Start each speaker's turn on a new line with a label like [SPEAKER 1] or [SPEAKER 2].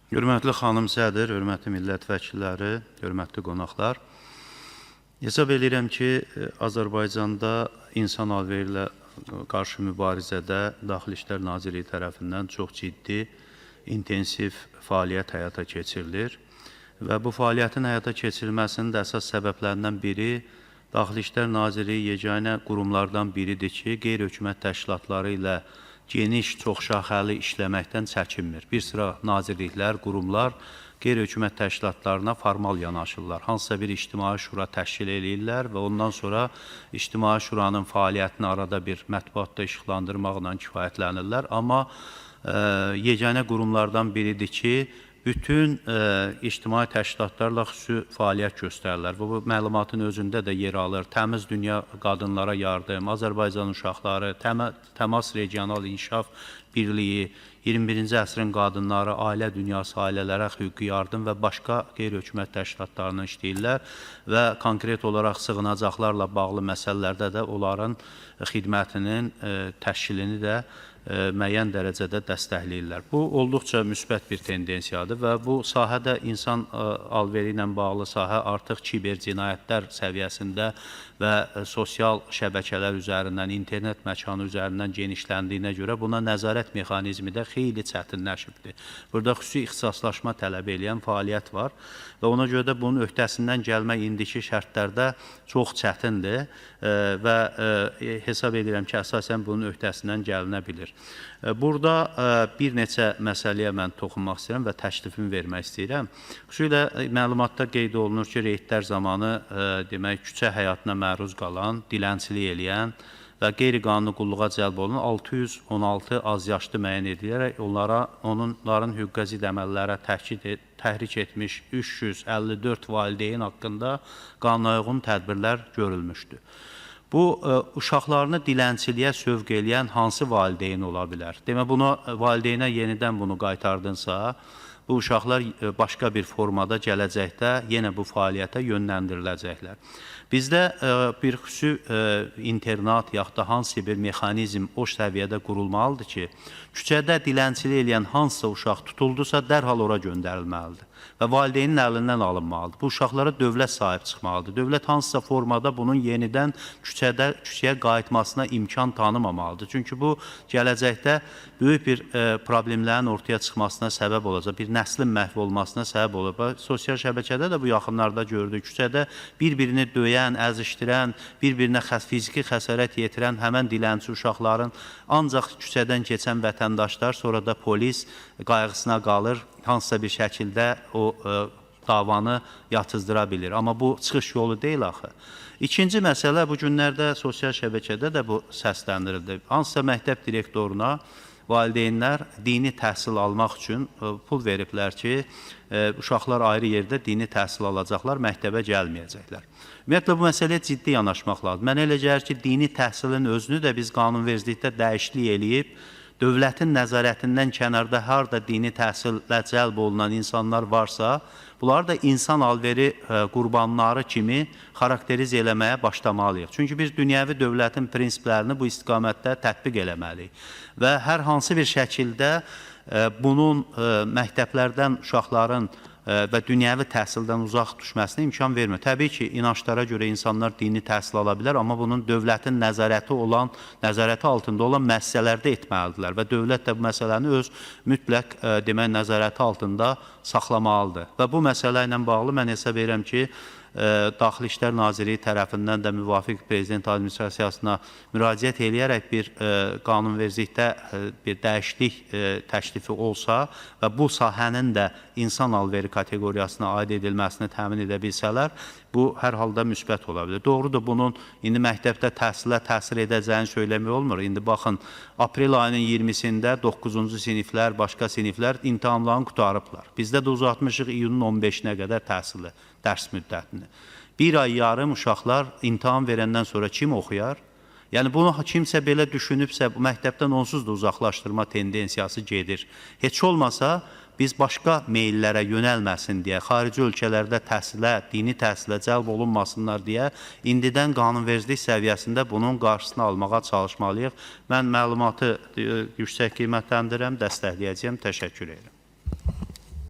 [SPEAKER 1] Hörmətli xanım sədr, hörmətli millət vəkilləri, hörmətli qonaqlar. Hesab edirəm ki, Azərbaycanda insan alveri ilə qarşı mübarizədə Daxili İşlər Nazirliyi tərəfindən çox ciddi, intensiv fəaliyyət həyata keçirilir. Və bu fəaliyyətin həyata keçirilməsinin də əsas səbəblərindən biri Daxili İşlər Nazirliyi yeganə qurumlardan biridir ki, qeyri-hökumət təşkilatları ilə geniş, çoxşaxəli işləməkdən çəkinmir. Bir sıra nazirliklər, qurumlar qeyri-hökumət təşkilatlarına formal yanaşırlar. Hansısa bir ictimai şura təşkil edirlər və ondan sonra ictimai şuranın fəaliyyətini arada bir mətbuatda işıqlandırmaqla kifayətlənirlər. Amma yeganə qurumlardan biridir ki, bütün ictimai təşkilatlarla xüsusi fəaliyyət göstərirlər. Bu məlumatın özündə də yer alır. Təmiz Dünya Qadınlara Yardım, Azərbaycan Uşaqları, Təmas Regional İnkişaf Birliyi, 21-ci əsrin qadınları, ailə dünyası, ailələrə hüquqi yardım və başqa qeyri-hökumət təşkilatlarının işləyirlər və konkret olaraq sığınacaqlarla bağlı məsələlərdə də onların xidmətinin təşkilini də müəyyən dərəcədə dəstəkləyirlər. Bu, olduqca müsbət bir tendensiyadır və bu sahədə insan alveri ilə bağlı sahə artıq kiber cinayətlər səviyyəsində və sosial şəbəkələr üzərindən, internet məkanı üzərindən genişləndiyinə görə buna nəzarət mexanizmi də xeyli çətinləşibdir. Burada xüsusi ixtisaslaşma tələb edən fəaliyyət var və ona görə də bunun öhdəsindən gəlmək indiki şərtlərdə çox çətindir və hesab edirəm ki, əsasən bunun öhdəsindən gəlinə bilir. Burada bir neçə məsələyə mən toxunmaq istəyirəm və təklifimi vermək istəyirəm. Xüsusilə məlumatda qeyd olunur ki, reydlər zamanı demək, küçə həyatına məruz qalan, dilənçilik eləyən və qeyri-qanuni qulluğa cəlb olunan 616 azyaşlı müəyyən edilərək onların hüquqa zidd əməllərə təhrik etmiş 354 valideyn haqqında qanunauyğun tədbirlər görülmüşdür. Bu, uşaqlarını dilənçiliyə sövq eləyən hansı valideyn ola bilər? Demək, valideynə yenidən bunu qaytardınsa, bu uşaqlar başqa bir formada gələcəkdə yenə bu fəaliyyətə yönləndiriləcəklər. Bizdə bir xüsusi internat yaxud da hansı bir mexanizm o səviyyədə qurulmalıdır ki, küçədə dilənçilik eləyən hansısa uşaq tutuldusa, dərhal ora göndərilməlidir və valideynin əlindən alınmalıdır. Bu uşaqlara dövlət sahib çıxmalıdır. Dövlət hansısa formada bunun yenidən küçəyə qayıtmasına imkan tanımamalıdır. Çünki bu, gələcəkdə böyük bir problemlərin ortaya çıxmasına səbəb olacaq, bir nəslin məhv olmasına səbəb olacaq. Sosial şəbəkədə də bu yaxınlarda gördük. Küçədə bir-birini döyən, əzişdirən, bir-birinə fiziki xəsarət yetirən həmən dilənçi uşaqların ancaq küçədən keçən vətəndaşlar sonra da polis qayğısına qalır, hansısa bir şəkildə o davanı yatızdıra bilir. Amma bu çıxış yolu deyil axı. İkinci məsələ, bu günlərdə sosial şəbəkədə də bu səsləndirildi. Hansısa məktəb direktoruna valideynlər dini təhsil almaq üçün pul veriblər ki, uşaqlar ayrı yerdə dini təhsil alacaqlar, məktəbə gəlməyəcəklər. Ümumiyyətlə, bu məsələyə ciddi yanaşmaq lazım. Mənə elə gəlir ki, dini təhsilin özünü də biz qanunvericilikdə dəyişiklik eləyib, dövlətin nəzarətindən kənarda harada dini təhsillə cəlb olunan insanlar varsa, bunları da insan alveri qurbanları kimi xarakteriz eləməyə başlamalıyıq. Çünki biz dünyəvi dövlətin prinsiplərini bu istiqamətdə tətbiq eləməliyik. Və hər hansı bir şəkildə bunun məktəblərdən uşaqların və dünyəvi təhsildən uzaq düşməsinə imkan vermir. Təbii ki, inançlara görə insanlar dini təhsil ala bilər, amma bunun dövlətin nəzarəti altında olan müəssisələrdə etməlidirlər və dövlət də bu məsələni öz mütləq demək nəzarəti altında saxlamalıdır. Və bu məsələ ilə bağlı mən hesab edirəm ki, Daxili İşlər Nazirliyi tərəfindən də müvafiq prezident administrasiyasına müraciət eləyərək bir qanunvericilikdə bir dəyişiklik təklifi olsa və bu sahənin də insan alveri kateqoriyasına aid edilməsini təmin edə bilsələr, bu hər halda müsbət ola bilər. Doğrudur, bunun indi məktəbdə təhsilə təsir edəcəyini söyləmək olmur. İndi baxın, aprel ayının 20-sində 9-cu siniflər, başqa siniflər imtahanlarını qutarıblar. Bizdə də uzatmışıq iyunun 15-nə qədər təhsili, dərs müddətini. Bir ay yarım uşaqlar imtahan verəndən sonra kim oxuyar? Yəni, bunu kimsə belə düşünübsə, bu məktəbdən onsuz da uzaqlaşdırma tendensiyası gedir. Heç olmasa, biz başqa meyllərə yönəlməsin deyə, xarici ölkələrdə təhsilə, dini təhsilə cəlb olunmasınlar deyə, indidən qanunvericilik səviyyəsində bunun qarşısını almağa çalışmalıyıq. Mən məlumatı yüksək qiymətləndirirəm, dəstəkləyəcəyəm, təşəkkür edirəm.